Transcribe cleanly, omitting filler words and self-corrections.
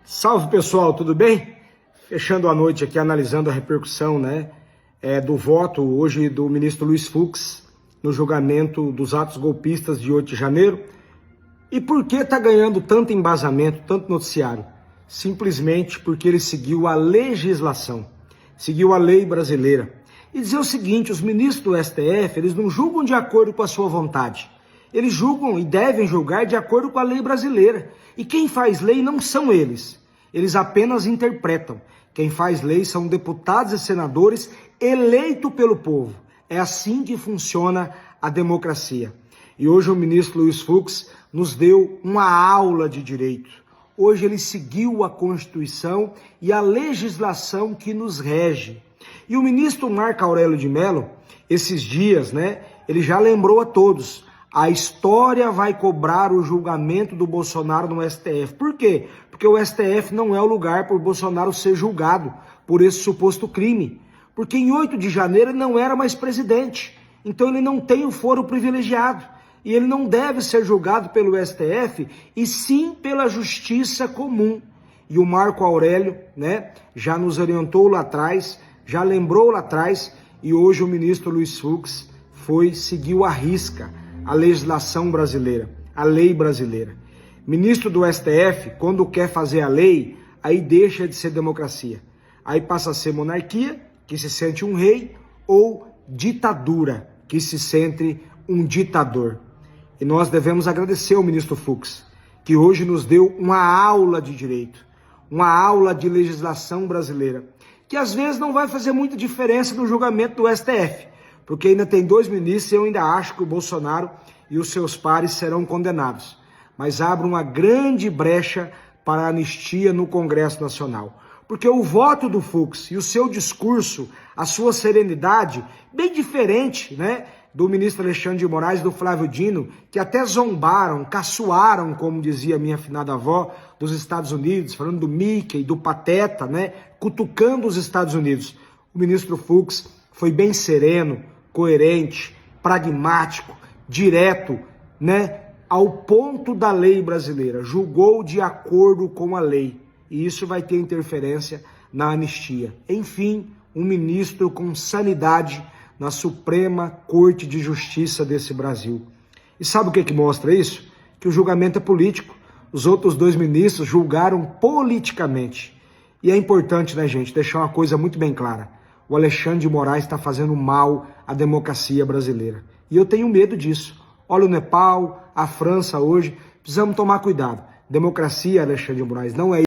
Salve pessoal, tudo bem? Fechando a noite aqui analisando a repercussão do voto hoje do ministro Luiz Fux no julgamento dos atos golpistas de 8 de janeiro. E por que está ganhando tanto embasamento, tanto noticiário? Simplesmente porque ele seguiu a legislação, seguiu a lei brasileira. E dizer o seguinte, os ministros do STF, eles não julgam de acordo com a sua vontade. Eles julgam e devem julgar de acordo com a lei brasileira. E quem faz lei não são eles. Eles apenas interpretam. Quem faz lei são deputados e senadores eleitos pelo povo. É assim que funciona a democracia. E hoje o ministro Luiz Fux nos deu uma aula de direito. Hoje ele seguiu a Constituição e a legislação que nos rege. E o ministro Marco Aurélio de Mello, esses dias, ele já lembrou a todos: a história vai cobrar o julgamento do Bolsonaro no STF. Por quê? Porque o STF não é o lugar para o Bolsonaro ser julgado por esse suposto crime. Porque em 8 de janeiro ele não era mais presidente. Então ele não tem o foro privilegiado. E ele não deve ser julgado pelo STF, e sim pela justiça comum. E o Marco Aurélio, já nos orientou lá atrás, já lembrou lá atrás, e hoje o ministro Luiz Fux seguiu à risca a legislação brasileira, a lei brasileira. Ministro do STF, quando quer fazer a lei, aí deixa de ser democracia. Aí passa a ser monarquia, que se sente um rei, ou ditadura, que se sente um ditador. E nós devemos agradecer ao ministro Fux, que hoje nos deu uma aula de direito, uma aula de legislação brasileira, que às vezes não vai fazer muita diferença no julgamento do STF, porque ainda tem 2 ministros e eu ainda acho que o Bolsonaro e os seus pares serão condenados. Mas abre uma grande brecha para a anistia no Congresso Nacional. Porque o voto do Fux e o seu discurso, a sua serenidade, bem diferente, do ministro Alexandre de Moraes e do Flávio Dino, que até zombaram, caçoaram, como dizia a minha afinada avó, dos Estados Unidos, falando do Mickey, do Pateta, cutucando os Estados Unidos. O ministro Fux foi bem sereno, coerente, pragmático, direto, ao ponto da lei brasileira, julgou de acordo com a lei, e isso vai ter interferência na anistia. Enfim, um ministro com sanidade na Suprema Corte de Justiça desse Brasil. E sabe o que mostra isso? Que o julgamento é político. Os outros 2 ministros julgaram politicamente. E é importante, gente, deixar uma coisa muito bem clara. O Alexandre de Moraes está fazendo mal à democracia brasileira. E eu tenho medo disso. Olha o Nepal, a França hoje, precisamos tomar cuidado. Democracia, Alexandre de Moraes, não é